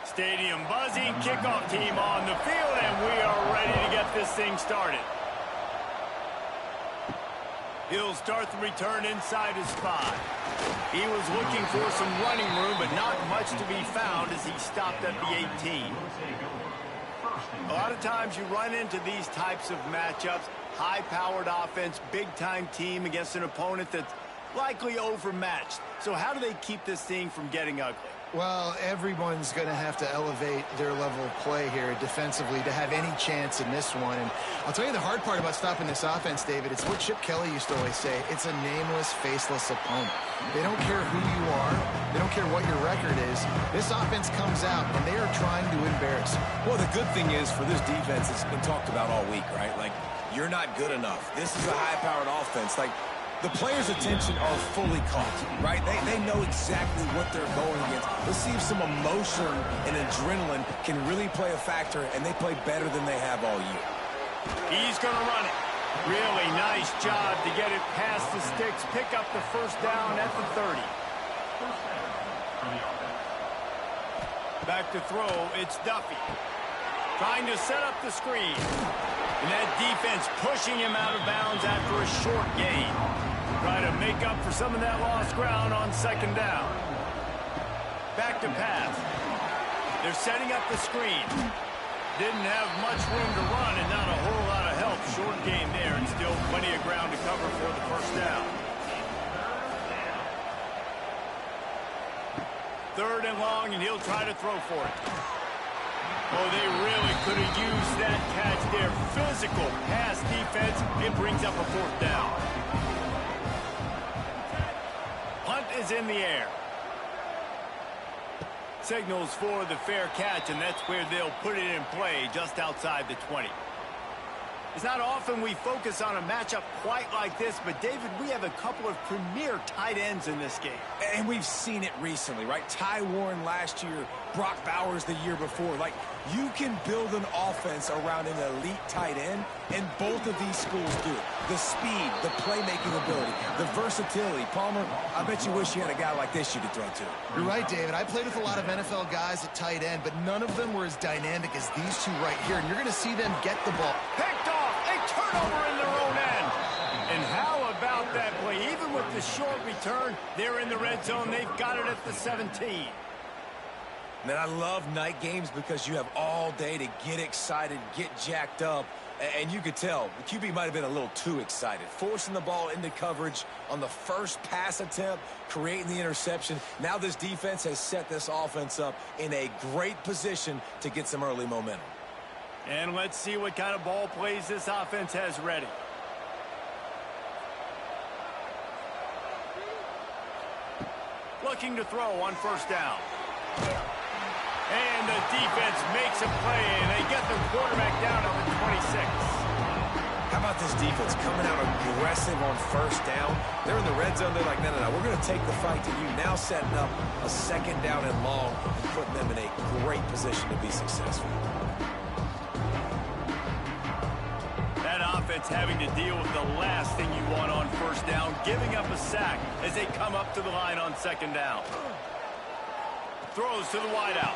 Stadium buzzing, kickoff team on the field, and we are ready to get this thing started. He'll start the return inside his spot. He was looking for some running room, but not much to be found as he stopped at the 18. A lot of times you run into these types of matchups, high-powered offense, big-time team against an opponent that's likely overmatched. So how do they keep this thing from getting ugly? Well, everyone's going to have to elevate their level of play here defensively to have any chance in this one. And I'll tell you the hard part about stopping this offense, David, it's what Chip Kelly used to always say. It's a nameless, faceless opponent. They don't care who you are. They don't care what your record is. This offense comes out, and they are trying to embarrass you. Well, the good thing is for this defense, it's been talked about all week, right? Like, you're not good enough. This is a high-powered offense. Like, the players' attention are fully caught, right? They know exactly what they're going against. Let's see if some emotion and adrenaline can really play a factor, and they play better than they have all year. He's going to run it. Really nice job to get it past the sticks, pick up the first down at the 30. Back to throw, it's Duffy. Trying to set up the screen. And that defense pushing him out of bounds after a short gain. Try to make up for some of that lost ground on second down. Back to pass. They're setting up the screen. Didn't have much room to run and not a whole lot of help. Short game there and still plenty of ground to cover for the first down. Third and long, and he'll try to throw for it. Oh, they really could have used that catch there. Physical pass defense. It brings up a fourth down. Punt is in the air. Signals for the fair catch, and that's where they'll put it in play just outside the 20. It's not often we focus on a matchup quite like this, but, David, we have a couple of premier tight ends in this game. And we've seen it recently, right? Ty Warren last year, Brock Bowers the year before. Like, you can build an offense around an elite tight end, and both of these schools do it. The speed, the playmaking ability, the versatility. Palmer, I bet you wish you had a guy like this you could throw to. You're right, David. I played with a lot of NFL guys at tight end, but none of them were as dynamic as these two right here. And you're going to see them get the ball. Picked off. A turnover in their own end. And how about that play? Even with the short return, they're in the red zone. They've got it at the 17. Man, I love night games because you have all day to get excited, get jacked up. And you could tell the QB might have been a little too excited. Forcing the ball into coverage on the first pass attempt, creating the interception. Now this defense has set this offense up in a great position to get some early momentum. And let's see what kind of ball plays this offense has ready. Looking to throw on first down. And the defense makes a play, and they get the quarterback down at the 26. How about this defense coming out aggressive on first down? They're in the red zone. They're like, no, we're going to take the fight to you. Now setting up a second down and long, putting them in a great position to be successful. That offense having to deal with the last thing you want on first down, giving up a sack as they come up to the line on second down. Throws to the wideout.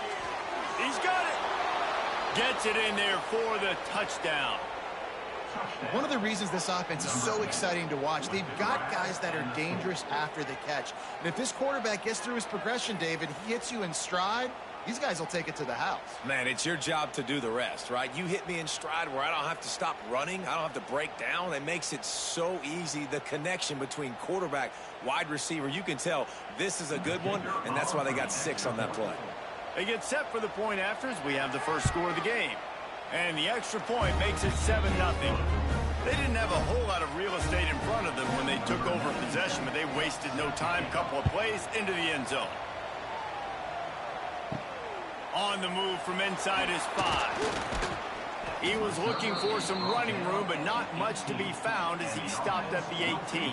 He's got it. Gets it in there for the touchdown. One of the reasons this offense is so exciting to watch, they've got guys that are dangerous after the catch. And if this quarterback gets through his progression, David, he hits you in stride, these guys will take it to the house. Man, it's your job to do the rest, right? You hit me in stride where I don't have to stop running. I don't have to break down. It makes it so easy, the connection between quarterback, wide receiver. You can tell this is a good one, and that's why they got 6 on that play. They get set for the point afters. We have the first score of the game. And the extra point makes it 7-0. They didn't have a whole lot of real estate in front of them when they took over possession, but they wasted no time. Couple of plays into the end zone. On the move from inside his 5. He was looking for some running room, but not much to be found as he stopped at the 18.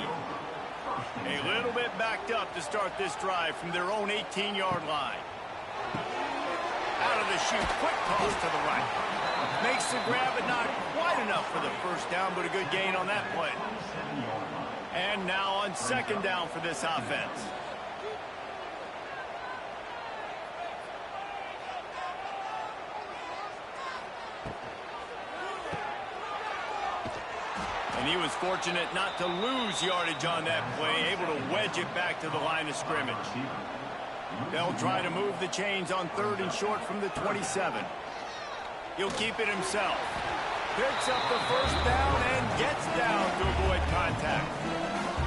A little bit backed up to start this drive from their own 18-yard line. Out of the chute, quick toss to the right. Makes the grab, but not quite enough for the first down, but a good gain on that play. And now on second down for this offense. And he was fortunate not to lose yardage on that play, able to wedge it back to the line of scrimmage. They'll try to move the chains on 3rd and short from the 27. He'll keep it himself. Picks up the first down and gets down to avoid contact.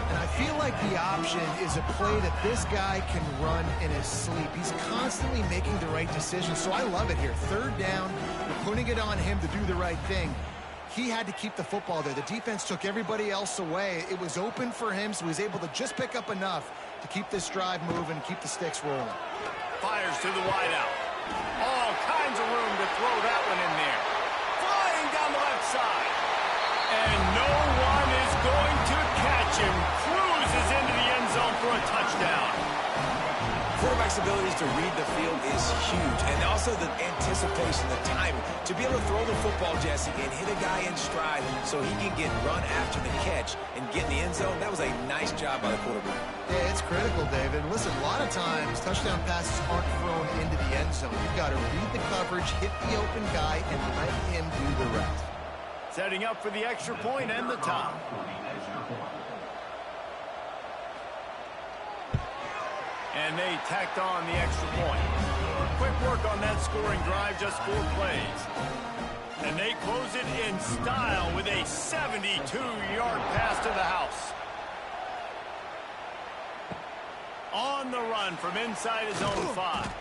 And I feel like the option is a play that this guy can run in his sleep. He's constantly making the right decision, so I love it here. 3rd down, we're putting it on him to do the right thing. He had to keep the football there. The defense took everybody else away. It was open for him, so he was able to just pick up enough to keep this drive moving, keep the sticks rolling. Fires to the wideout. All kinds of room to throw that one in there. Flying down the left side. And no one is going to catch him. Cruises into the end zone for a touchdown. Quarterback's abilities to read the field is huge, and also the anticipation, the timing. To be able to throw the football, Jesse, and hit a guy in stride so he can get run after the catch and get in the end zone, that was a nice job by the quarterback. Yeah, it's critical, David. Listen, a lot of times touchdown passes aren't thrown into the end zone. You've got to read the coverage, hit the open guy, and let him do the rest. Setting up for the extra point and the tie. And they tacked on the extra point. Quick work on that scoring drive, just 4 plays. And they close it in style with a 72-yard pass to the house. On the run from inside his own 5.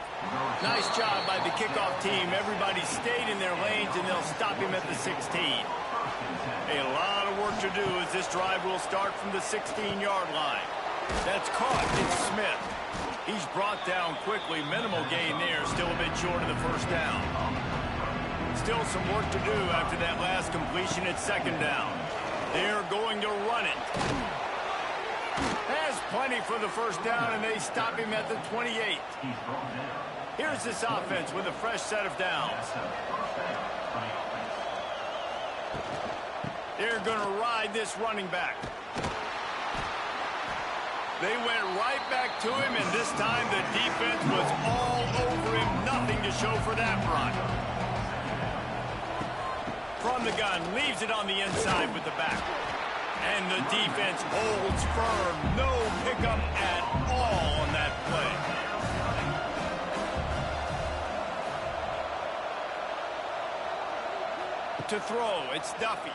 Nice job by the kickoff team. Everybody stayed in their lanes, and they'll stop him at the 16. A lot of work to do as this drive will start from the 16-yard line. That's caught. It's Smith. He's brought down quickly. Minimal gain there. Still a bit short of the first down. Still some work to do after that last completion at 2nd down. They're going to run it. Has plenty for the first down, and they stop him at the 28. Here's this offense with a fresh set of downs. They're going to ride this running back. They went right back to him, and this time the defense was all over him. Nothing to show for that run. From the gun, leaves it on the inside with the back. And the defense holds firm. No pickup at all on that play. To throw, it's Duffy.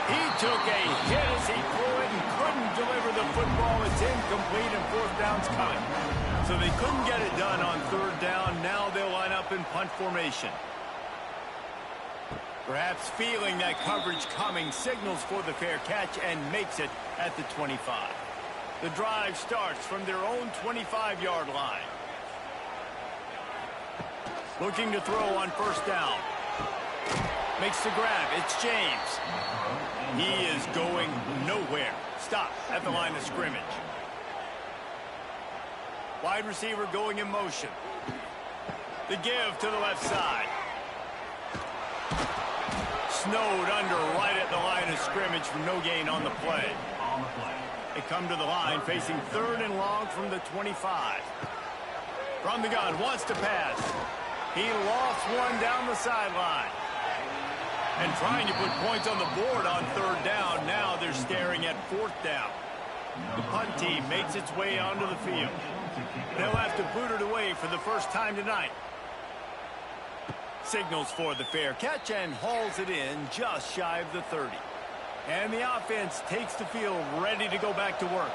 He took a hit as he threw it and couldn't deliver the football. It's incomplete and 4th down's coming. So they couldn't get it done on 3rd down. Now they'll line up in punt formation. Perhaps feeling that coverage coming, signals for the fair catch and makes it at the 25. The drive starts from their own 25-yard line. Looking to throw on 1st down. Makes the grab. It's James. He is going nowhere. Stop at the line of scrimmage. Wide receiver going in motion. The give to the left side. Snowed under right at the line of scrimmage for no gain on the play. They come to the line facing 3rd and long from the 25. From the gun, wants to pass. He lost one down the sideline. And trying to put points on the board on 3rd down. Now they're staring at 4th down. The punt team makes its way onto the field. They'll have to boot it away for the first time tonight. Signals for the fair catch and hauls it in just shy of the 30. And the offense takes the field ready to go back to work.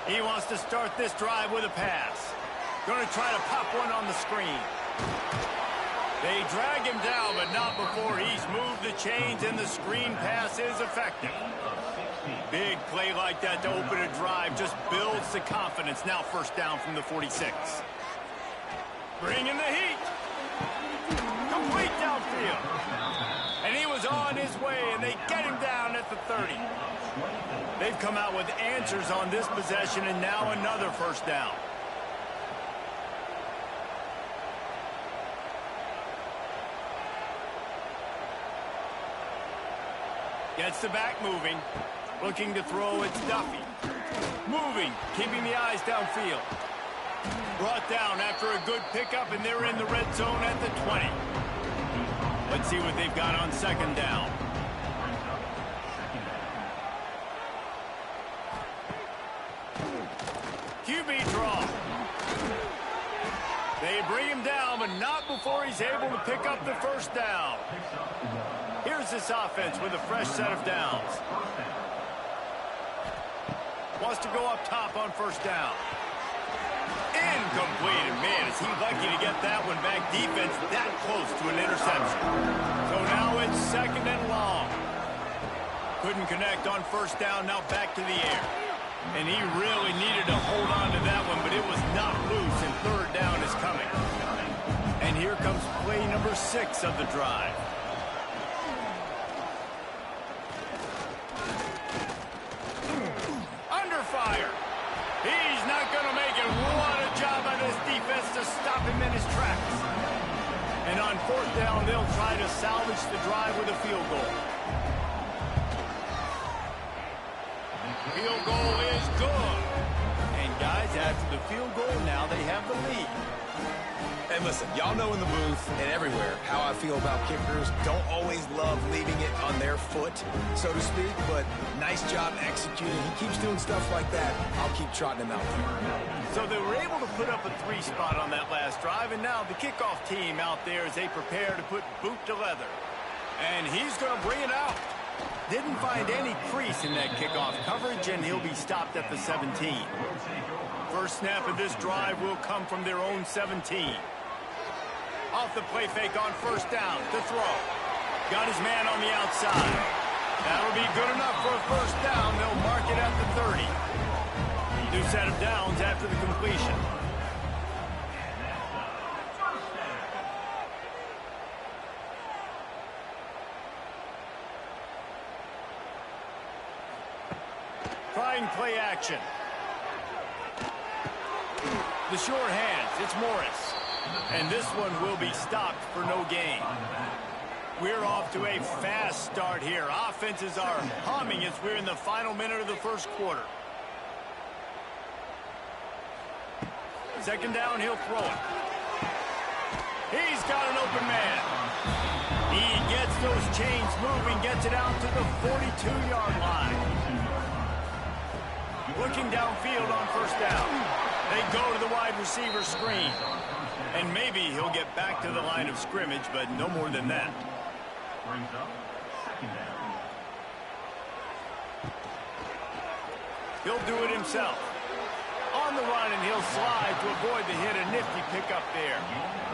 He wants to start this drive with a pass. Going to try to pop one on the screen. They drag him down, but not before he's moved the chains, and the screen pass is effective. Big play like that to open a drive just builds the confidence. Now 1st down from the 46. Bringing the heat. Complete downfield. And he was on his way, and they get him down at the 30. They've come out with answers on this possession, and now another 1st down. Gets the back moving. Looking to throw, it's Duffy. Moving, keeping the eyes downfield. Brought down after a good pickup, and they're in the red zone at the 20. Let's see what they've got on second down. QB draw. They bring him down, but not before he's able to pick up the first down. Here's this offense with a fresh set of downs. Wants to go up top on first down. Incomplete, and man, is he lucky to get that one back. Defense that close to an interception. So now it's second and long. Couldn't connect on first down, now back to the air. And he really needed to hold on to that one, but it was not loose, and third down is coming. And here comes play number 6 of the drive. Under fire. He's not going to make it. What a job by this defense to stop him in his tracks. And on fourth down, they'll try to salvage the drive with a field goal. Field goal is good. And guys, after the field goal, now they have the lead. And listen, y'all know in the booth and everywhere how I feel about kickers. Don't always love leaving it on their foot, so to speak, but nice job executing. He keeps doing stuff like that. I'll keep trotting him out there. So they were able to put up a 3 spot on that last drive, and now the kickoff team out there as they prepare to put boot to leather. And he's going to bring it out. Didn't find any crease in that kickoff coverage, and he'll be stopped at the 17. First snap of this drive will come from their own 17. Off the play fake on first down to throw. Got his man on the outside. That'll be good enough for a first down. They'll mark it at the 30. New set of downs after the completion. Trying play action. The short hands, it's Morris. And this one will be stopped for no gain. We're off to a fast start here. Offenses are humming as we're in the final minute of the first quarter. Second down, he'll throw it. He's got an open man. He gets those chains moving, gets it out to the 42-yard line. Looking downfield on first down. They go to the wide receiver screen. And maybe he'll get back to the line of scrimmage, but no more than that. He'll do it himself. On the run, and he'll slide to avoid the hit. A nifty pickup there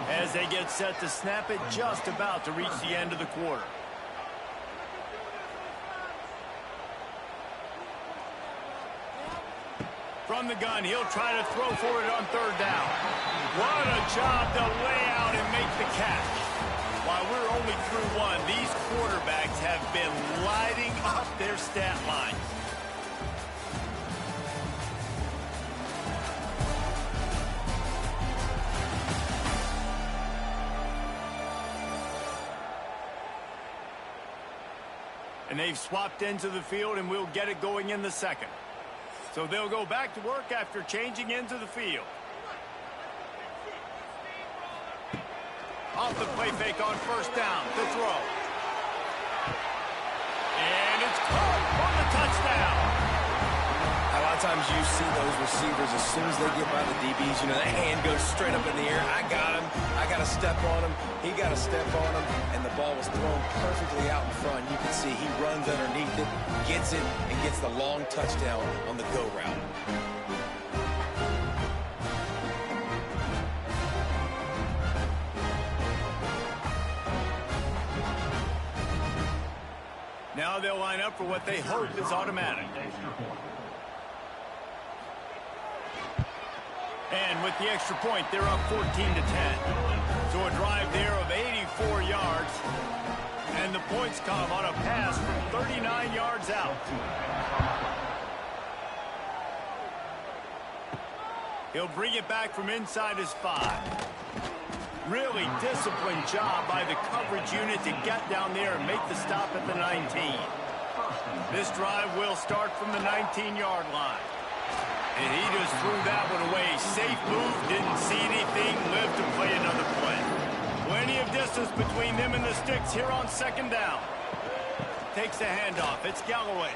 as they get set to snap it, just about to reach the end of the quarter. From the gun, he'll try to throw for it on third down. What a job to lay out and make the catch. While we're only through one, these quarterbacks have been lighting up their stat line. And they've swapped into the field, and we'll get it going in the second. So they'll go back to work after changing into the field. Off the play fake on first down to throw. And it's caught for the touchdown. A lot of times you see those receivers, as soon as they get by the DBs, you know, that hand goes straight up in the air. I got him. I got to step on him. He got to step on him. And the ball was thrown perfectly out in front. You can see he runs underneath it, gets it, and gets the long touchdown on the go route. Now they'll line up for what they hope is automatic. And with the extra point, they're up 14-10. So a drive there of 84 yards. And the points come on a pass from 39 yards out. He'll bring it back from inside his 5. Really disciplined job by the coverage unit to get down there and make the stop at the 19. This drive will start from the 19-yard line. And he just threw that one away. Safe move, didn't see anything, lived to play another play. Plenty of distance between them and the sticks here on second down. Takes the handoff. It's Galloway.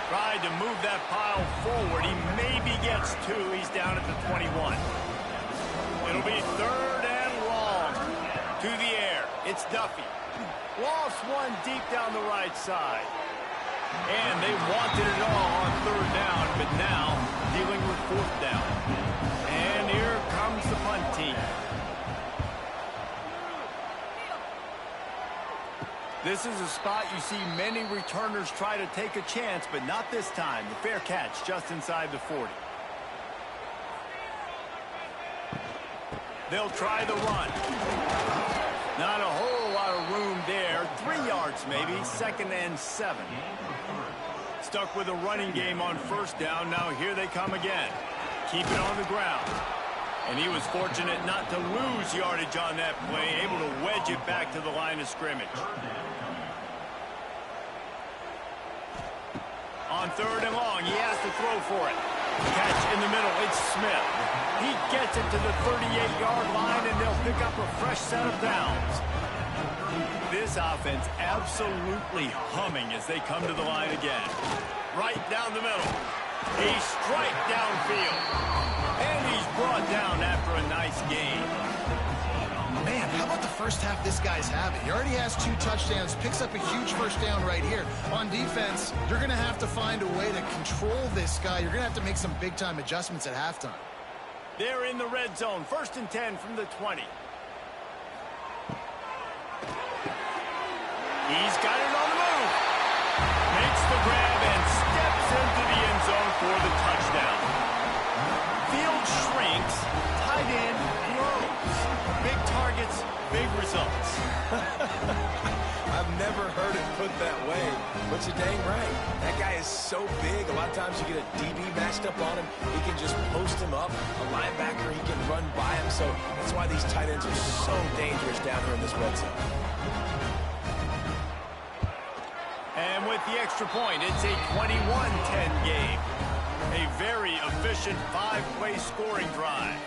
Tried to move that pile forward. He maybe gets two. He's down at the 21. It'll be third and long. To the air. It's Duffy. Lost one deep down the right side. And they wanted it all on third down, but now dealing with fourth down. And here comes the punt team. This is a spot you see many returners try to take a chance, but not this time. The fair catch just inside the 40. They'll try the run. Not a whole lot of room there. 3 yards maybe, 2nd and 7. Stuck with a running game on first down. Now here they come again. Keep it on the ground. And he was fortunate not to lose yardage on that play, able to wedge it back to the line of scrimmage. On third and long, he has to throw for it. Catch in the middle, it's Smith. He gets it to the 38-yard line, and they'll pick up a fresh set of downs. This offense absolutely humming as they come to the line again. Right down the middle. A strike downfield. And he's brought down after a nice gain. Man, how about the first half this guy's having? He already has 2 touchdowns, picks up a huge first down right here. On defense, you're going to have to find a way to control this guy. You're going to have to make some big-time adjustments at halftime. They're in the red zone. 1st and 10 from the 20. He's got it on the move. Makes the grab and steps into the end zone for the touchdown. Field shrinks. Tight end grows. Big targets, big results. I've never heard it put that way, but you're dang right. That guy is so big. A lot of times you get a DB matched up on him. He can just post him up. A linebacker, he can run by him. So that's why these tight ends are so dangerous down here in this red zone. And with the extra point, it's a 21-10 game. A very efficient 5-play scoring drive.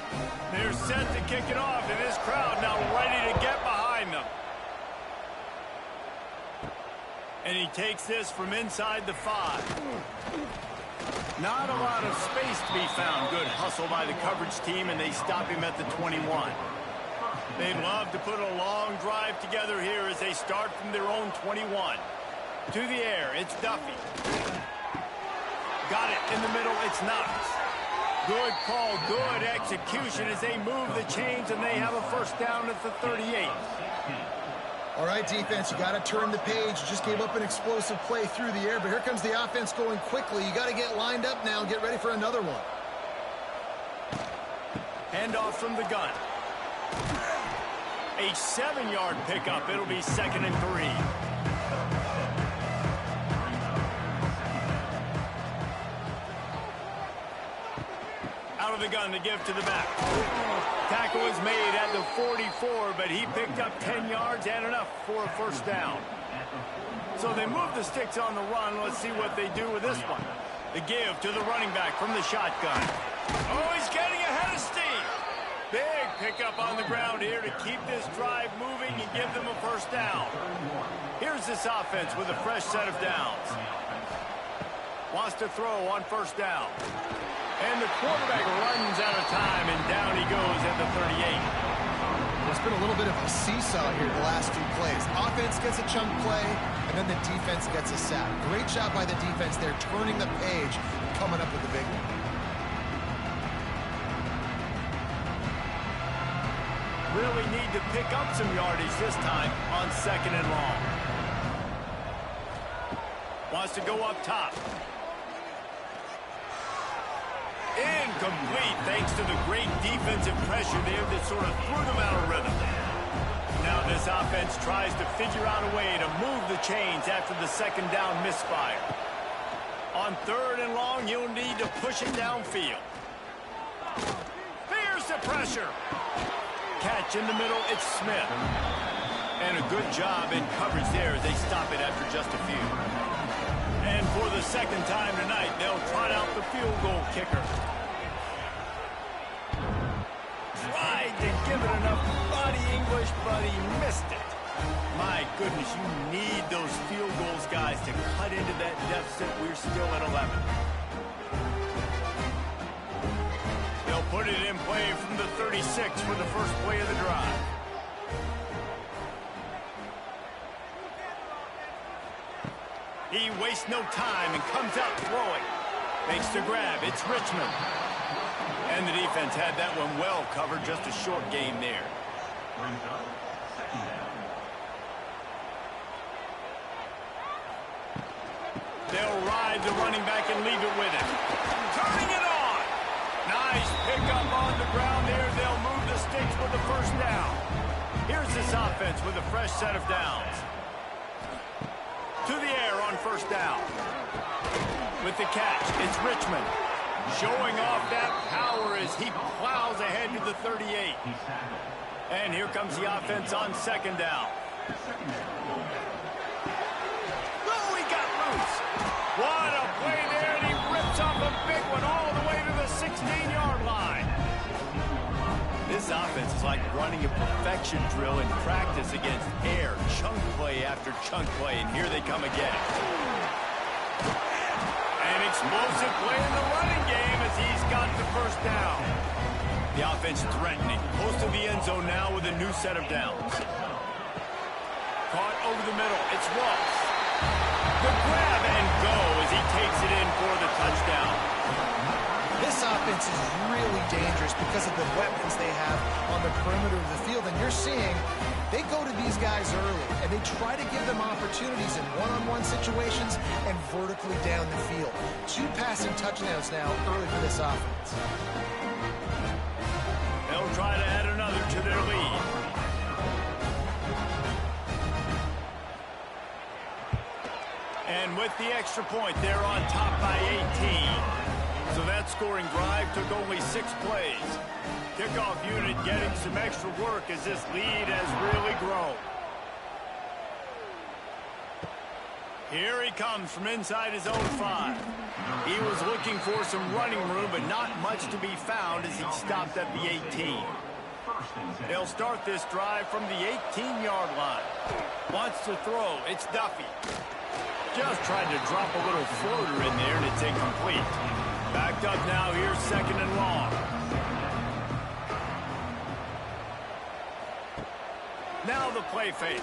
They're set to kick it off, and this crowd now ready to get behind them. And he takes this from inside the 5. Not a lot of space to be found. Good hustle by the coverage team, and they stop him at the 21. They'd love to put a long drive together here as they start from their own 21. To the air, it's Duffy. Got it in the middle, it's Knox. Good call, good execution as they move the chains, and they have a first down at the 38. All right, defense, you got to turn the page. You just gave up an explosive play through the air, but here comes the offense going quickly. You got to get lined up now and get ready for another one. Handoff from the gun. A 7-yard pickup. It'll be 2nd and 3. Out of the gun to give to the back. Tackle is made at the 44, but he picked up 10 yards and enough for a first down. So they move the sticks on the run. Let's see what they do with this one. The give to the running back from the shotgun. Oh, he's getting ahead of steam. Big pickup on the ground here to keep this drive moving and give them a first down. Here's this offense with a fresh set of downs. Wants to throw on first down. And the quarterback runs out of time, and down he goes at the 38. It's been a little bit of a seesaw here the last few plays. Offense gets a chunk play, and then the defense gets a sack. Great job by the defense there, turning the page and coming up with the big one. Really need to pick up some yardage this time on 2nd and long. Wants to go up top. Incomplete, thanks to the great defensive pressure there that sort of threw them out of rhythm. Now this offense tries to figure out a way to move the chains after the 2nd down misfire. On 3rd and long, you'll need to push it downfield. Here's the pressure. Catch in the middle, it's Smith. And a good job in coverage there as they stop it after just a few. And for the 2nd time tonight, they'll trot out the field goal kicker. tried to give it enough body English, but he missed it. My goodness, you need those field goals, guys, to cut into that deficit. We're still at 11. They'll put it in play from the 36 for the first play of the drive. He wastes no time and comes out throwing. Makes the grab. It's Richmond. And the defense had that one well covered. Just a short game there. They'll ride the running back and leave it with him. Turning it on. Nice pickup on the ground there. They'll move the sticks for the first down. Here's this offense with a fresh set of downs. To the air on first down. With the catch, it's Richmond. Showing off that power as he plows ahead to the 38. And here comes the offense on second down. Oh, he got loose. What a play there, and he rips off a big one all the way to the 16-yard line. This offense is like running a perfection drill in practice against air. Chunk play after chunk play, and here they come again. An explosive play in the running game as he's got the first down. The offense threatening. Close to the end zone now with a new set of downs. Caught over the middle. It's Ross. The grab and go as he takes it in for the touchdown. This offense is really dangerous because of the weapons they have on the perimeter of the field. And you're seeing they go to these guys early, and they try to give them opportunities in one-on-one situations and vertically down the field. 2 passing touchdowns now early for this offense. They'll try to add another to their lead. And with the extra point, they're on top by 18. So that scoring drive took only 6 plays. Kickoff unit getting some extra work as this lead has really grown. Here he comes from inside his own 5. He was looking for some running room, but not much to be found as he stopped at the 18. They'll start this drive from the 18-yard line. Wants to throw. It's Duffy. Just tried to drop a little floater in there, and it's incomplete. Backed up now, here's second and long. Now the play fake.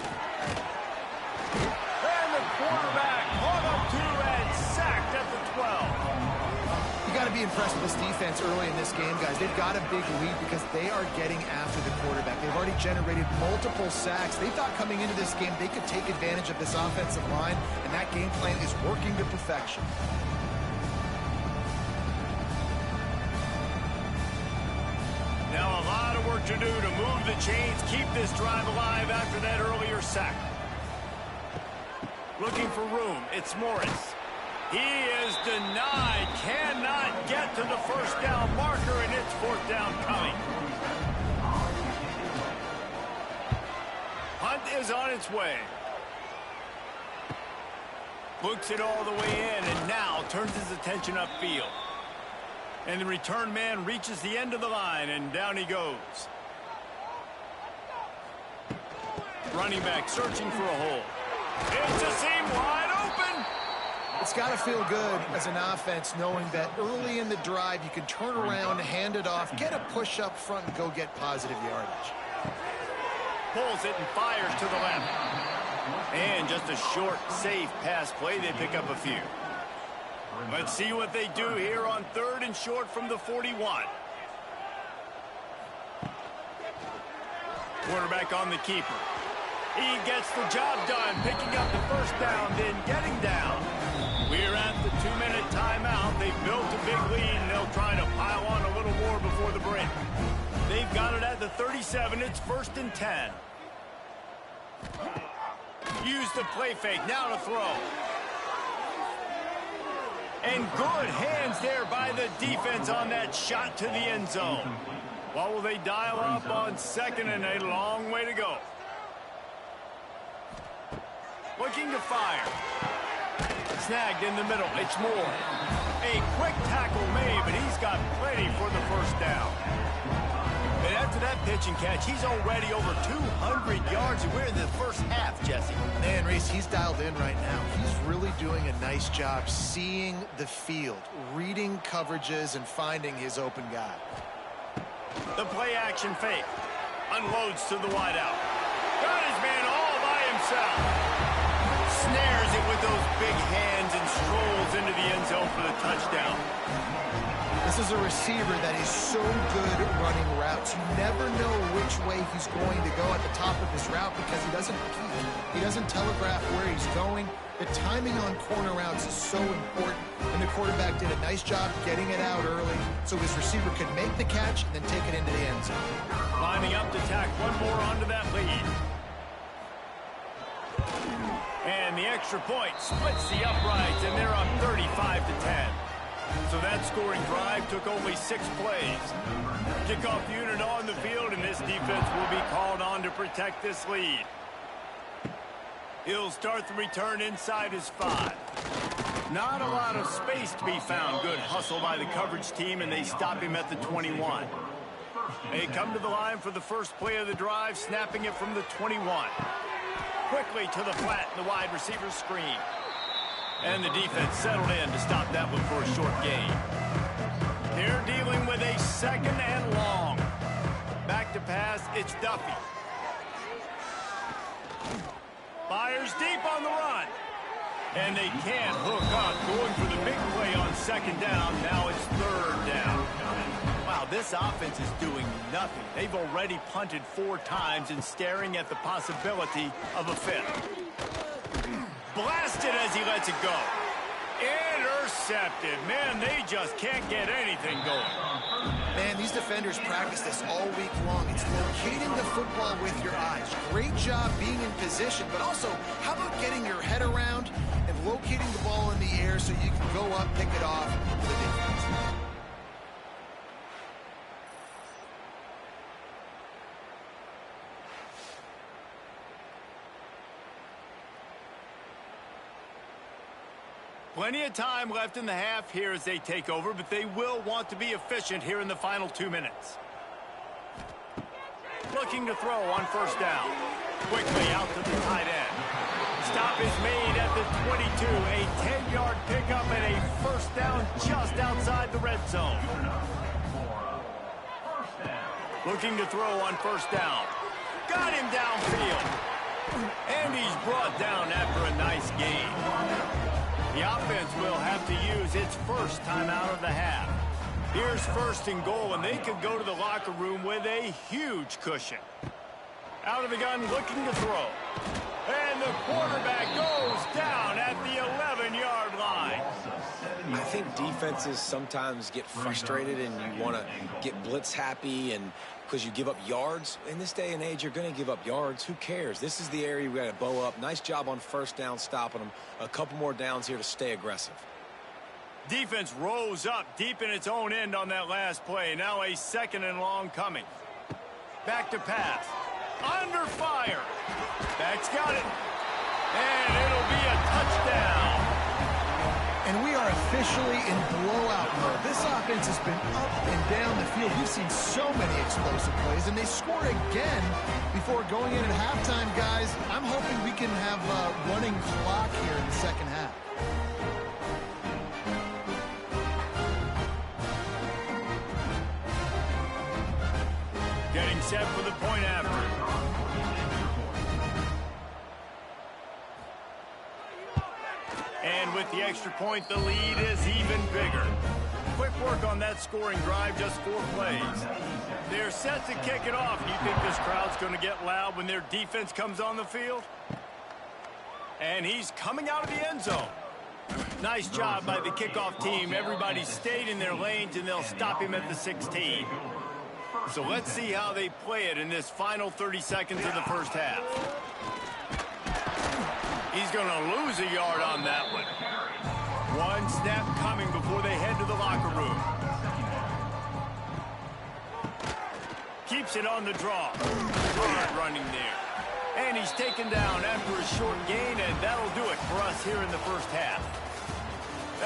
And the quarterback caught up to and sacked at the 12. You got to be impressed with this defense early in this game, guys. They've got a big lead because they are getting after the quarterback. They've already generated multiple sacks. They thought coming into this game they could take advantage of this offensive line, and that game plan is working to perfection. Now a lot of work to do to move the chains, keep this drive alive after that earlier sack. Looking for room, it's Morris. He is denied, cannot get to the first down marker, and it's fourth down coming. Hunt is on its way. Books it all the way in, and now turns his attention upfield. And the return man reaches the end of the line, and down he goes. Running back searching for a hole. It's a seam wide open. It's got to feel good as an offense knowing that early in the drive you can turn around, hand it off, get a push up front, and go get positive yardage. Pulls it and fires to the left. And just a short, safe pass play. They pick up a few. Let's see what they do here on third and short from the 41. Quarterback on the keeper. He gets the job done, picking up the first down, then getting down. We're at the 2-minute timeout. They've built a big lead, and they'll try to pile on a little more before the break. They've got it at the 37. It's 1st and 10. Use the play fake. Now to throw. And good hands there by the defense on that shot to the end zone. What will they dial up on second and a long way to go? Looking to fire. Snagged in the middle. It's Moore. A quick tackle made, but he's got plenty for the first down. And that After that pitch and catch, he's already over 200 yards, and we're in the first half, Jesse. Man, Reese, he's dialed in right now. He's really doing a nice job seeing the field, reading coverages, and finding his open guy. The play-action fake. Unloads to the wideout. Got his man all by himself. Snares it with those big hands and strolls into the end zone for the touchdown. This is a receiver that is so good at running routes. You never know which way he's going to go at the top of his route because he doesn't peek. He doesn't telegraph where he's going. The timing on corner routes is so important, and the quarterback did a nice job getting it out early so his receiver could make the catch and then take it into the end zone. Lining up to tack one more onto that lead. And the extra point splits the uprights, and they're up 35-10. So that scoring drive took only 6 plays. Kickoff unit on the field, and this defense will be called on to protect this lead. He'll start the return inside his 5. Not a lot of space to be found. Good hustle by the coverage team, and they stop him at the 21. They come to the line for the first play of the drive, snapping it from the 21. Quickly to the flat in the wide receiver screen. And the defense settled in to stop that one for a short gain. They're dealing with a 2nd and long. Back to pass, it's Duffy. Fires deep on the run. And they can't hook up, going for the big play on 2nd down. Now it's 3rd down. Wow, this offense is doing nothing. They've already punted 4 times and staring at the possibility of a 5th. Blasted as he lets it go. Intercepted. Man, they just can't get anything going. Man, these defenders practice this all week long. It's locating the football with your eyes. Great job being in position, but also, how about getting your head around and locating the ball in the air so you can go up, pick it off for the defense. Plenty of time left in the half here as they take over, but they will want to be efficient here in the final 2 minutes. Looking to throw on 1st down. Quickly out to the tight end. Stop is made at the 22. A 10-yard pickup and a 1st down just outside the red zone. Looking to throw on 1st down. Got him downfield. And he's brought down after a nice gain. The offense will have to use its first timeout of the half. Here's 1st and goal, and they could go to the locker room with a huge cushion. Out of the gun, looking to throw. And the quarterback goes down at the 11-yard line. I think defenses sometimes get frustrated and you want to get blitz happy and because you give up yards. In this day and age, you're going to give up yards. Who cares? This is the area we got to bow up. Nice job on 1st down stopping them. A couple more downs here to stay aggressive. Defense rose up deep in its own end on that last play. Now a 2nd and long coming. Back to pass. Under fire. Back's got it. And it'll be a touchdown. And we are officially in blowout mode. This offense has been up and down the field. We've seen so many explosive plays, and they score again before going in at halftime, guys. I'm hoping we can have a running clock here in the 2nd half. Getting set for the point after. And with the extra point, the lead is even bigger. Quick work on that scoring drive, just 4 plays. They're set to kick it off. You think this crowd's going to get loud when their defense comes on the field? And he's coming out of the end zone. Nice job by the kickoff team. Everybody stayed in their lanes, and they'll stop him at the 16. So let's see how they play it in this final 30 seconds of the first half. He's going to lose a yard on that one. One snap coming before they head to the locker room. Keeps it on the draw. Hard running there. And he's taken down after a short gain, and that'll do it for us here in the first half.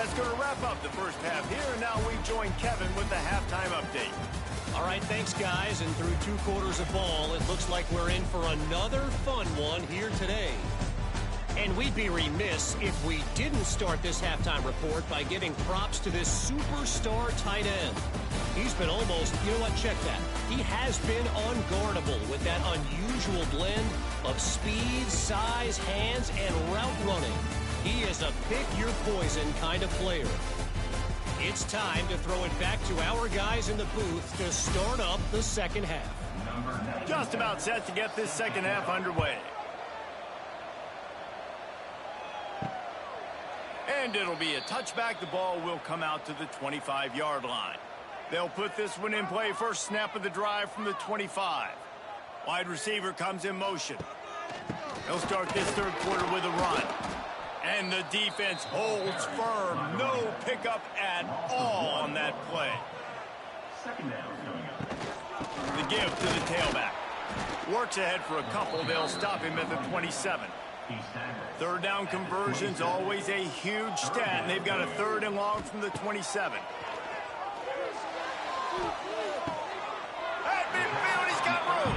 That's going to wrap up the first half here, and now we join Kevin with the halftime update. All right, thanks, guys. And through 2 quarters of ball, it looks like we're in for another fun one here today. And we'd be remiss if we didn't start this halftime report by giving props to this superstar tight end. He's been almost, you know what, check that. He has been unguardable with that unusual blend of speed, size, hands, and route running. He is a pick-your-poison kind of player. It's time to throw it back to our guys in the booth to start up the second half. Just about set to get this second half underway. And it'll be a touchback. The ball will come out to the 25-yard line. They'll put this one in play. First snap of the drive from the 25. Wide receiver comes in motion. They'll start this third quarter with a run. And the defense holds firm. No pickup at all on that play. The give to the tailback. Works ahead for a couple. They'll stop him at the 27. Third down conversion's always a huge stat, and they've got a 3rd and long from the 27. At midfield, he's got room.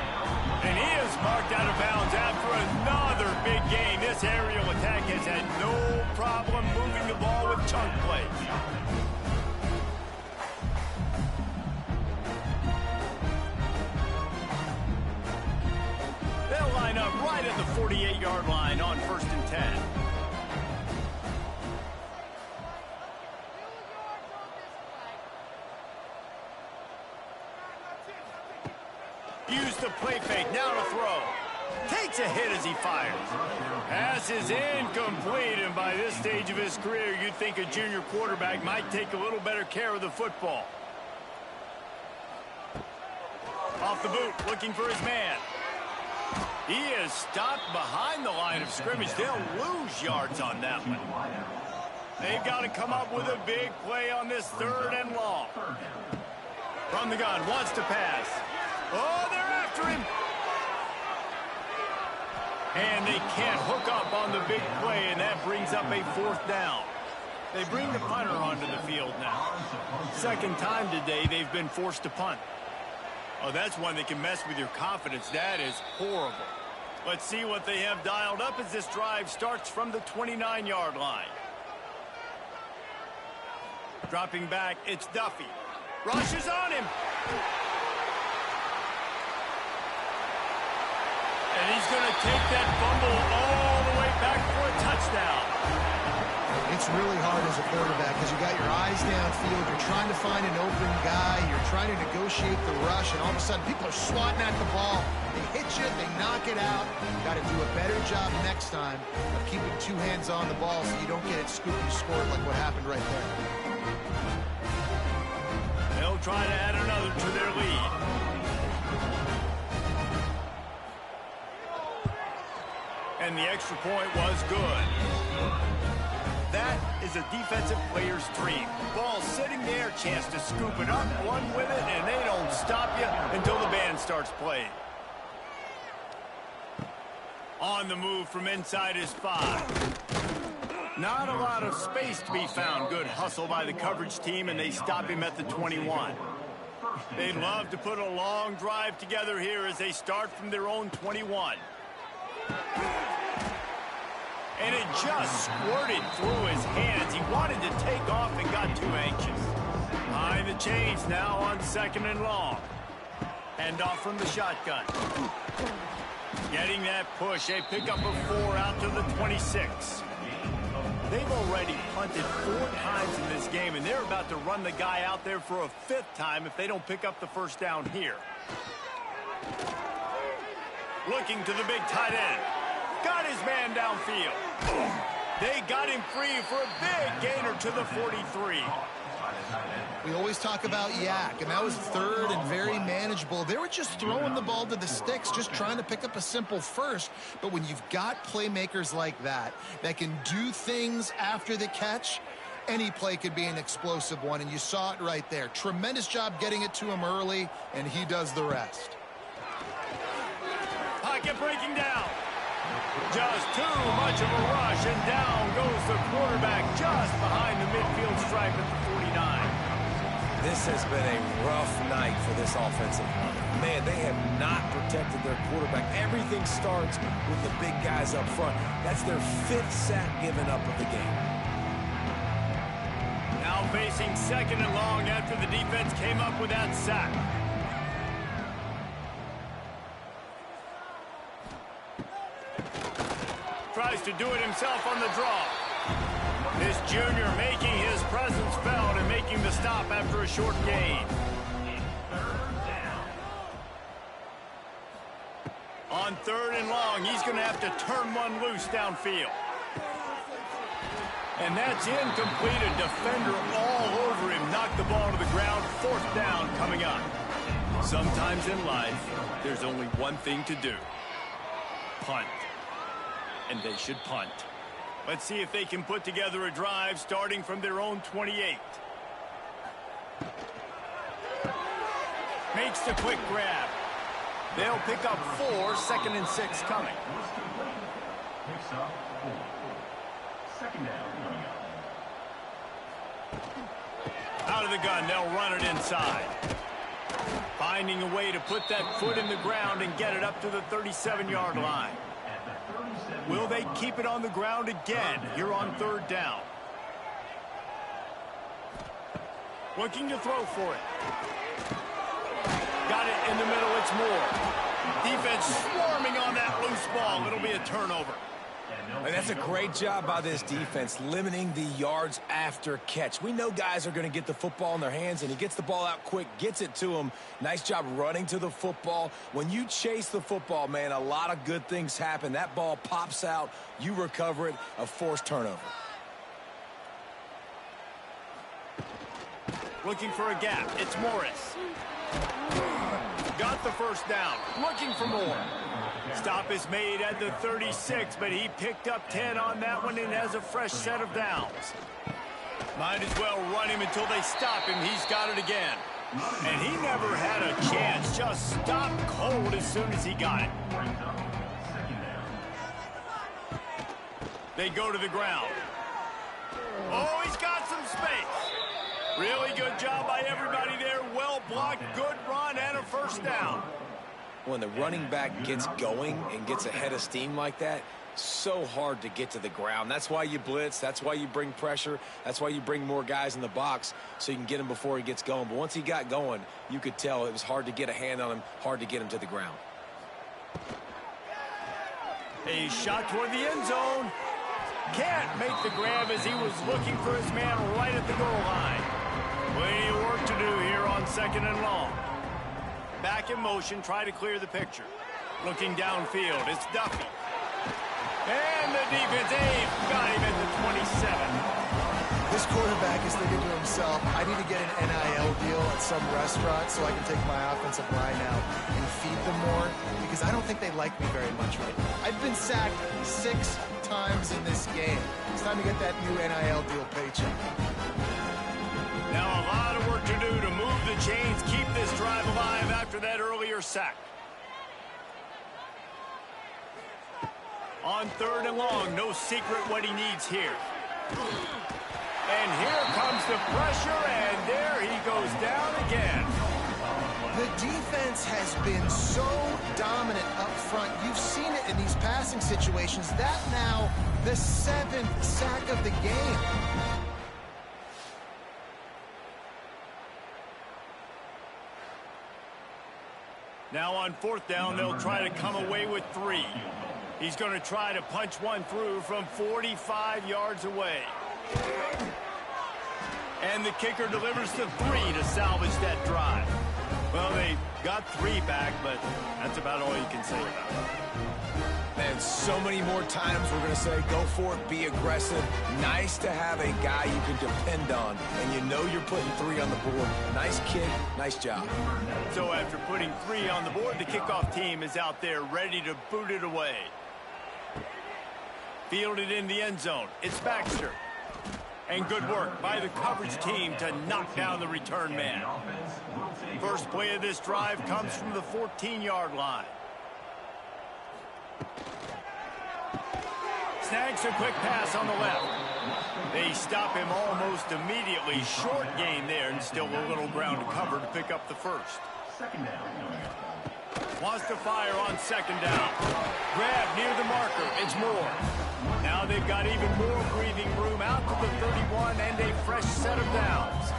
And he is marked out of bounds after another big gain. This aerial attack has had no problem moving the ball with chunk plays. They'll line up right at the 48-yard line on 1st and 10. Use the play fake, now to throw. Takes a hit as he fires. Pass is incomplete, and by this stage of his career, you'd think a junior quarterback might take a little better care of the football. Off the boot, looking for his man. He is stopped behind the line of scrimmage. They'll lose yards on that one. They've got to come up with a big play on this 3rd and long. From the gun, wants to pass. Oh, they're after him. And they can't hook up on the big play, and that brings up a 4th down. They bring the punter onto the field now. Second time today they've been forced to punt. Oh, that's one that can mess with your confidence. That is horrible. Let's see what they have dialed up as this drive starts from the 29-yard line. Dropping back, it's Duffy. Rushes on him. And he's going to take that fumble all the way back for a touchdown. It's really hard as a quarterback because you got your eyes downfield. You're trying to find an open guy. You're trying to negotiate the rush, and all of a sudden people are swatting at the ball. They hit you, they knock it out. Got to do a better job next time of keeping 2 hands on the ball so you don't get it scooped and scored like what happened right there. They'll try to add another to their lead. And the extra point was good. That is a defensive player's dream. Ball sitting there, chance to scoop it up, run with it, and they don't stop you until the band starts playing. On the move from inside his 5. Not a lot of space to be found. Good hustle by the coverage team, and they stop him at the 21. They'd love to put a long drive together here as they start from their own 21. And it just squirted through his hands. He wanted to take off and got too anxious. Behind the chains now on 2nd and long. Hand off from the shotgun. Getting that push. A pickup of 4 out to the 26. They've already punted 4 times in this game, and they're about to run the guy out there for a 5th time if they don't pick up the first down here. Looking to the big tight end. Got his man downfield. They got him free for a big gainer to the 43. We always talk about yak, and that was 3rd and very manageable. They were just throwing the ball to the sticks, just trying to pick up a simple first. But when you've got playmakers like that can do things after the catch, any play could be an explosive one, and you saw it right there. Tremendous job getting it to him early, and he does the rest. Pocket breaking down. Just too much of a rush, and down goes the quarterback just behind the midfield stripe at the 49. This has been a rough night for this offensive line. Man, they have not protected their quarterback. Everything starts with the big guys up front. That's their 5th sack given up of the game. Now facing 2nd and long after the defense came up with that sack. Tries to do it himself on the draw. This junior making his presence felt and making the stop after a short gain. On 3rd and long, he's going to have to turn one loose downfield. And that's incomplete. A defender all over him. Knocked the ball to the ground. 4th down coming up. Sometimes in life, there's only one thing to do. Punt. And they should punt. Let's see if they can put together a drive starting from their own 28. Makes the quick grab. They'll pick up 4, 2nd and 6 coming. Picks up 4. 2nd down. Out of the gun, they'll run it inside. Finding a way to put that foot in the ground and get it up to the 37-yard line. Will they keep it on the ground again here on 3rd down? Looking to throw for it. Got it in the middle. It's Moore. Defense swarming on that loose ball. It'll be a turnover. And that's a great job by this defense, limiting the yards after catch. We know guys are going to get the football in their hands, and he gets the ball out quick, gets it to him. Nice job running to the football. When you chase the football, man, a lot of good things happen. That ball pops out, you recover it, a forced turnover. Looking for a gap. It's Morris. Got the 1st down. Looking for more. Stop is made at the 36, but he picked up 10 on that one and has a fresh set of downs. Might as well run him until they stop him. He's got it again. And he never had a chance. Just stopped cold as soon as he got it. They go to the ground. Oh, he's got some space. Really good job by everybody there. Well blocked, good run, and a 1st down. When the running back gets going and gets ahead of steam like that, so hard to get to the ground. That's why you blitz. That's why you bring pressure. That's why you bring more guys in the box so you can get him before he gets going. But once he got going, you could tell it was hard to get a hand on him, hard to get him to the ground. A shot toward the end zone. Can't make the grab as he was looking for his man right at the goal line. Plenty of work to do here on 2nd and long. Back in motion, try to clear the picture. Looking downfield, it's Duffy. And the defense, got him at the 27. This quarterback is thinking to himself, I need to get an NIL deal at some restaurant so I can take my offensive line out and feed them more, because I don't think they like me very much right now. I've been sacked 6 times in this game. It's time to get that new NIL deal paycheck. Now a lot of work to do to move the chains, keep this drive alive after that earlier sack. On 3rd and long, no secret what he needs here. And here comes the pressure, and there he goes down again. The defense has been so dominant up front. You've seen it in these passing situations. That now the 7th sack of the game. Now on 4th down, they'll try to come away with 3. He's going to try to punch one through from 45 yards away. And the kicker delivers the 3 to salvage that drive. Well, they got 3 back, but that's about all you can say about it. And so many more times we're going to say, go for it, be aggressive. Nice to have a guy you can depend on, and you know you're putting 3 on the board. Nice kick, nice job. So after putting 3 on the board, the kickoff team is out there ready to boot it away. Fielded in the end zone. It's Baxter. And good work by the coverage team to knock down the return man. First play of this drive comes from the 14-yard line. Snags a quick pass on the left. They stop him almost immediately. Short gain there, and still a little ground to cover to pick up the first. Second down. Wants to fire on second down. Grab near the marker. It's Moore. Now they've got even more breathing room out to the 31 and a fresh set of downs.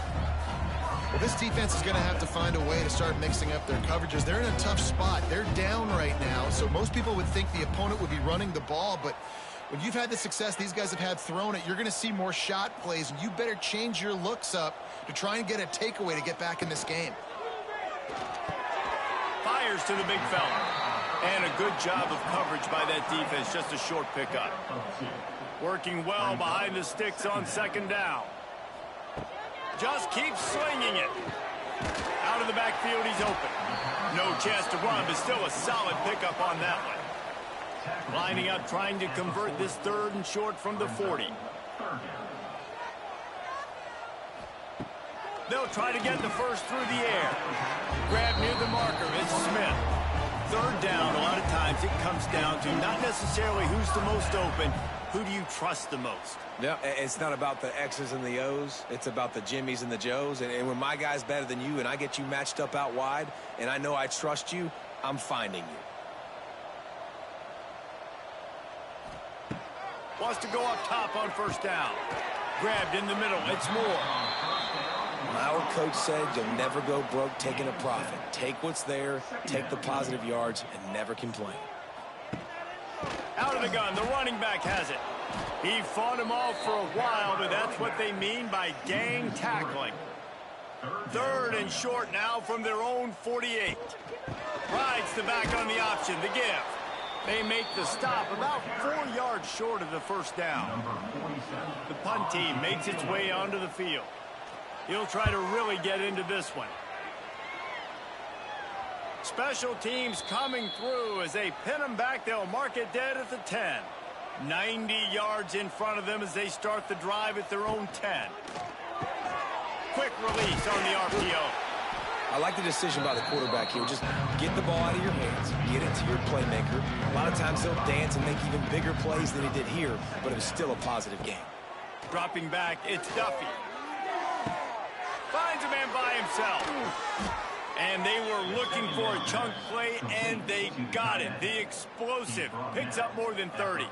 Well, this defense is going to have to find a way to start mixing up their coverages. They're in a tough spot. They're down right now, so most people would think the opponent would be running the ball, but when you've had the success these guys have had throwing it, you're going to see more shot plays, and you better change your looks up to try and get a takeaway to get back in this game. Fires to the big fella. And a good job of coverage by that defense. Just a short pickup. Working well behind the sticks on second down. Just keeps swinging it. Out of the backfield, he's open. No chance to run, but still a solid pickup on that one. Lining up, trying to convert this third and short from the 40. They'll try to get the first through the air. Grab near the marker. It's Smith. Third down, a lot of times it comes down to not necessarily who's the most open, who do you trust the most? Yeah, it's not about the X's and the O's. It's about the Jimmies and the Joes. And when my guy's better than you and I get you matched up out wide and I know I trust you, I'm finding you. Wants to go up top on first down. Grabbed in the middle. It's Moore. Our coach said you'll never go broke taking a profit. Take what's there, take the positive yards, and never complain. Out of the gun, the running back has it. He fought him off for a while, but that's what they mean by gang tackling. Third and short now from their own 48. Rides the back on the option, the give. They make the stop about 4 yards short of the first down. The punt team makes its way onto the field. He'll try to really get into this one. Special teams coming through as they pin them back. They'll mark it dead at the 10. 90 yards in front of them as they start the drive at their own 10. Quick release on the RPO. I like the decision by the quarterback here. Just get the ball out of your hands. Get it to your playmaker. A lot of times they'll dance and make even bigger plays than he did here, but it was still a positive game. Dropping back, it's Duffy. Finds a man by himself. And they were looking for a chunk play, and they got it. The explosive picks up more than 30.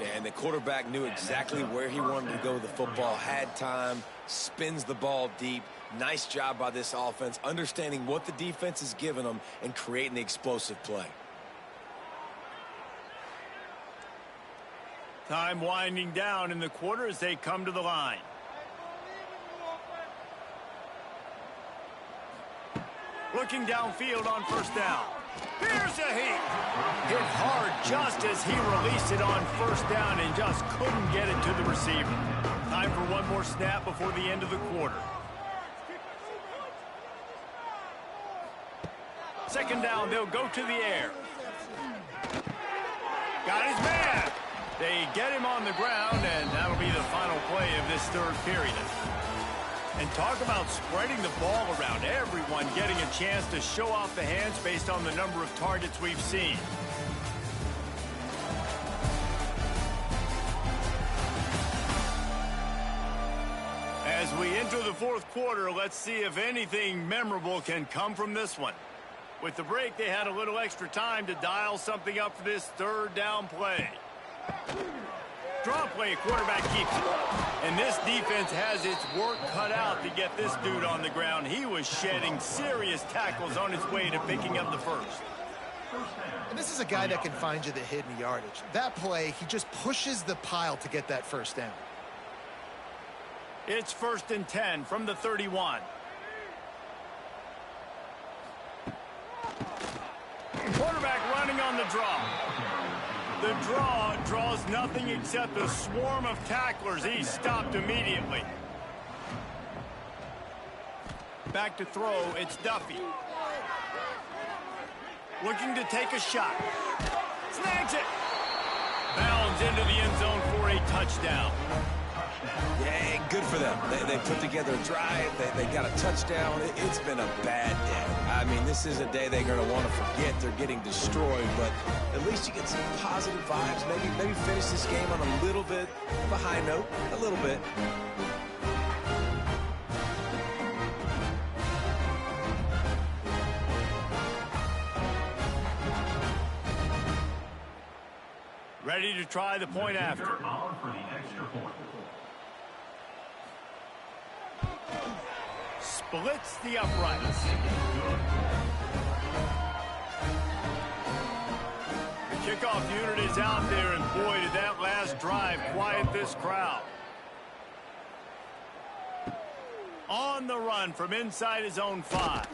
Yeah, and the quarterback knew exactly where he wanted to go with the football, had time, spins the ball deep. Nice job by this offense, understanding what the defense is giving them and creating the explosive play. Time winding down in the quarter as they come to the line. Looking downfield on first down. Here's a heat. Hit hard just as he released it on first down and just couldn't get it to the receiver. Time for one more snap before the end of the quarter. Second down, they'll go to the air. Got his man. They get him on the ground, and that'll be the final play of this third period. And talk about spreading the ball around. Everyone getting a chance to show off the hands based on the number of targets we've seen. As we enter the fourth quarter, let's see if anything memorable can come from this one. With the break, they had a little extra time to dial something up for this third down play. Draw play, quarterback keeps it. And this defense has its work cut out to get this dude on the ground. He was shedding serious tackles on his way to picking up the first. And this is a guy that can find you the hidden yardage. That play, he just pushes the pile to get that first down. It's 1st and 10 from the 31. Quarterback running on the draw. The draw draws nothing except a swarm of tacklers. He's stopped immediately. Back to throw, it's Duffy. Looking to take a shot. Snags it. Bounds into the end zone for a touchdown. Yeah, good for them. They put together a drive. They got a touchdown. It's been a bad day. I mean, this is a day they're going to want to forget. They're getting destroyed, but at least you get some positive vibes. Maybe finish this game on a little bit of a high note, a little bit. Ready to try the point after. On for the extra point. Splits the uprights. The kickoff unit is out there, and boy, did that last drive quiet this crowd. On the run from inside his own 5.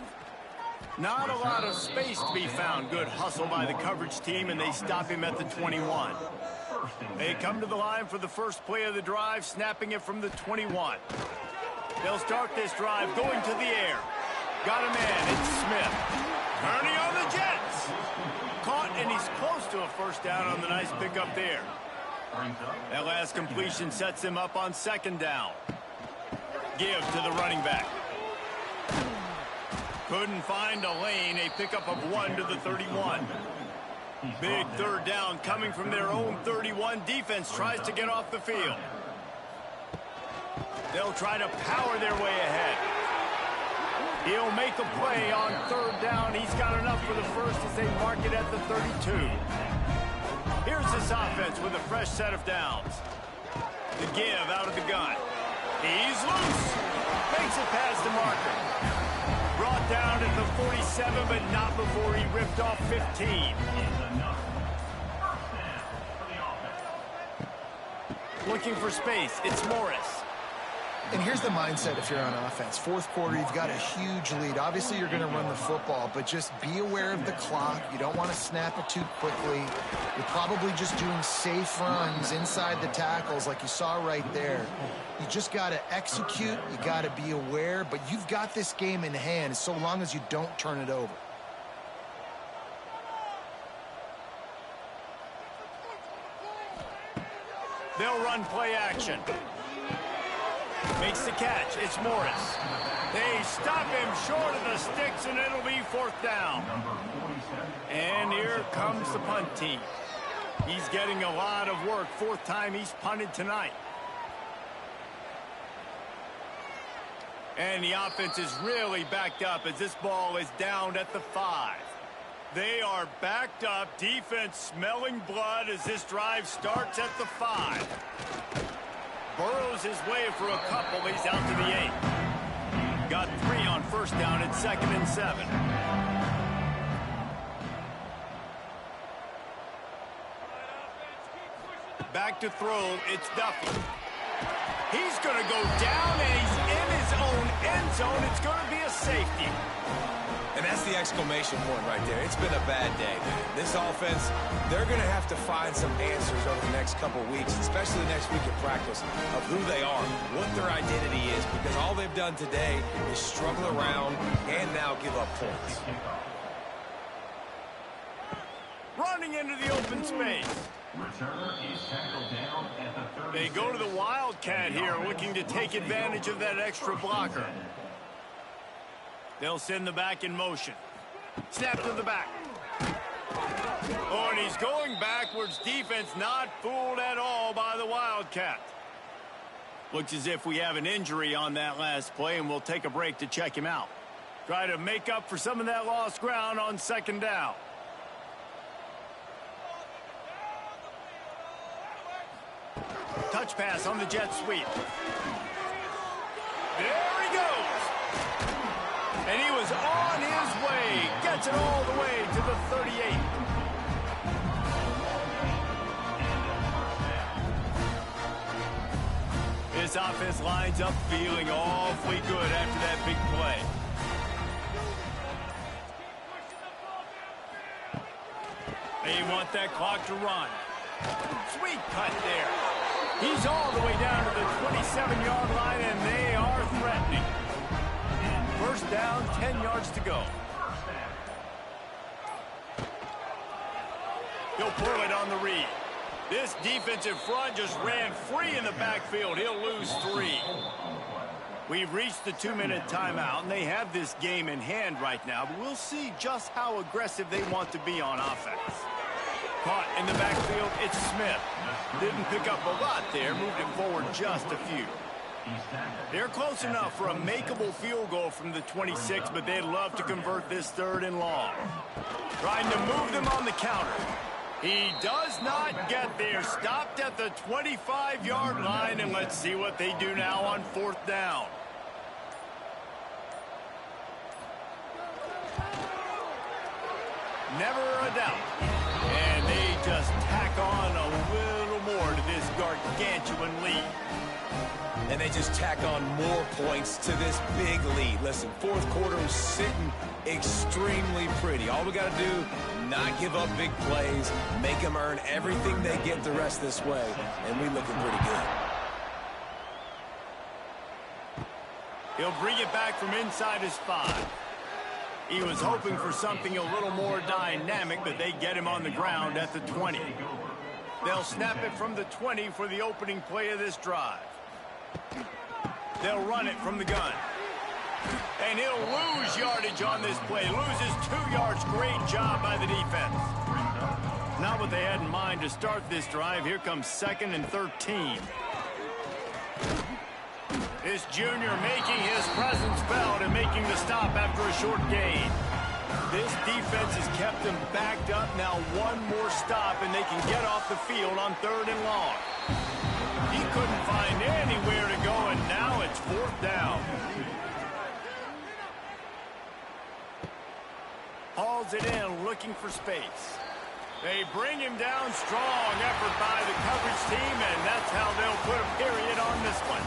Not a lot of space to be found. Good hustle by the coverage team, and they stop him at the 21. They come to the line for the first play of the drive, snapping it from the 21. They'll start this drive going to the air. Got a man, it's Smith. Turning on the Jets. Caught, and he's close to a first down on the nice pickup there. That last completion sets him up on second down. Give to the running back. Couldn't find a lane, a pickup of 1 to the 31. Big third down coming from their own 31. Defense tries to get off the field. They'll try to power their way ahead. He'll make a play on third down. He's got enough for the first as they mark it at the 32. Here's this offense with a fresh set of downs. The give out of the gun. He's loose. Makes it past the marker. Brought down at the 47, but not before he ripped off 15. Looking for space. It's Morris. And here's the mindset if you're on offense. Fourth quarter, you've got a huge lead. Obviously, you're going to run the football, but just be aware of the clock. You don't want to snap it too quickly. You're probably just doing safe runs inside the tackles like you saw right there. You just got to execute. You got to be aware, but you've got this game in hand so long as you don't turn it over. They'll run play action. Makes the catch. It's Morris. They stop him short of the sticks, and it'll be fourth down. And here comes the punt team. He's getting a lot of work. Fourth time he's punted tonight. And the offense is really backed up as this ball is down at the 5. They are backed up. Defense smelling blood as this drive starts at the 5. Burrows his way for a couple. He's out to the 8. Got 3 on first down at 2nd and 7. Back to throw. It's Duffy. He's going to go down, and he's in his own end zone. It's going to be a safety. And that's the exclamation point right there. It's been a bad day. This offense, they're going to have to find some answers over the next couple of weeks, especially the next week at practice, of who they are, what their identity is, because all they've done today is struggle around and now give up points. Running into the open space. They go to the Wildcat here, looking to take advantage of that extra blocker. They'll send the back in motion. Snap to the back. Oh, and he's going backwards. Defense not fooled at all by the Wildcat. Looks as if we have an injury on that last play, and we'll take a break to check him out. Try to make up for some of that lost ground on second down. Touch pass on the jet sweep. There he goes. And he was on his way. Gets it all the way to the 38. This offense lines up feeling awfully good after that big play. They want that clock to run. Sweet cut there. He's all the way down to the 27-yard line, and they are threatening. First down, 10 yards to go. He'll pull it on the read. This defensive front just ran free in the backfield. He'll lose 3. We've reached the 2-minute timeout, and they have this game in hand right now, but we'll see just how aggressive they want to be on offense. Caught in the backfield, it's Smith. Didn't pick up a lot there, moved it forward just a few. They're close enough for a makeable field goal from the 26, but they'd love to convert this 3rd and long. Trying to move them on the counter. He does not get there. Stopped at the 25-yard line, and let's see what they do now on 4th down. Never a doubt. And they just tack on a little more to this gargantuan lead. And they just tack on more points to this big lead. Listen, 4th quarter is sitting extremely pretty. All we got to do, not give up big plays, make them earn everything they get the rest this way, and we looking pretty good. He'll bring it back from inside his 5. He was hoping for something a little more dynamic, but they get him on the ground at the 20. They'll snap it from the 20 for the opening play of this drive. They'll run it from the gun. And he'll lose yardage on this play. Loses 2 yards. Great job by the defense. Not what they had in mind to start this drive. Here comes 2nd and 13. This junior making his presence felt and making the stop after a short gain. This defense has kept them backed up. Now one more stop and they can get off the field on 3rd and long. He couldn't find anywhere to go, and now it's 4th down. Hauls it in, looking for space. They bring him down. Strong effort by the coverage team, and that's how they'll put a period on this one.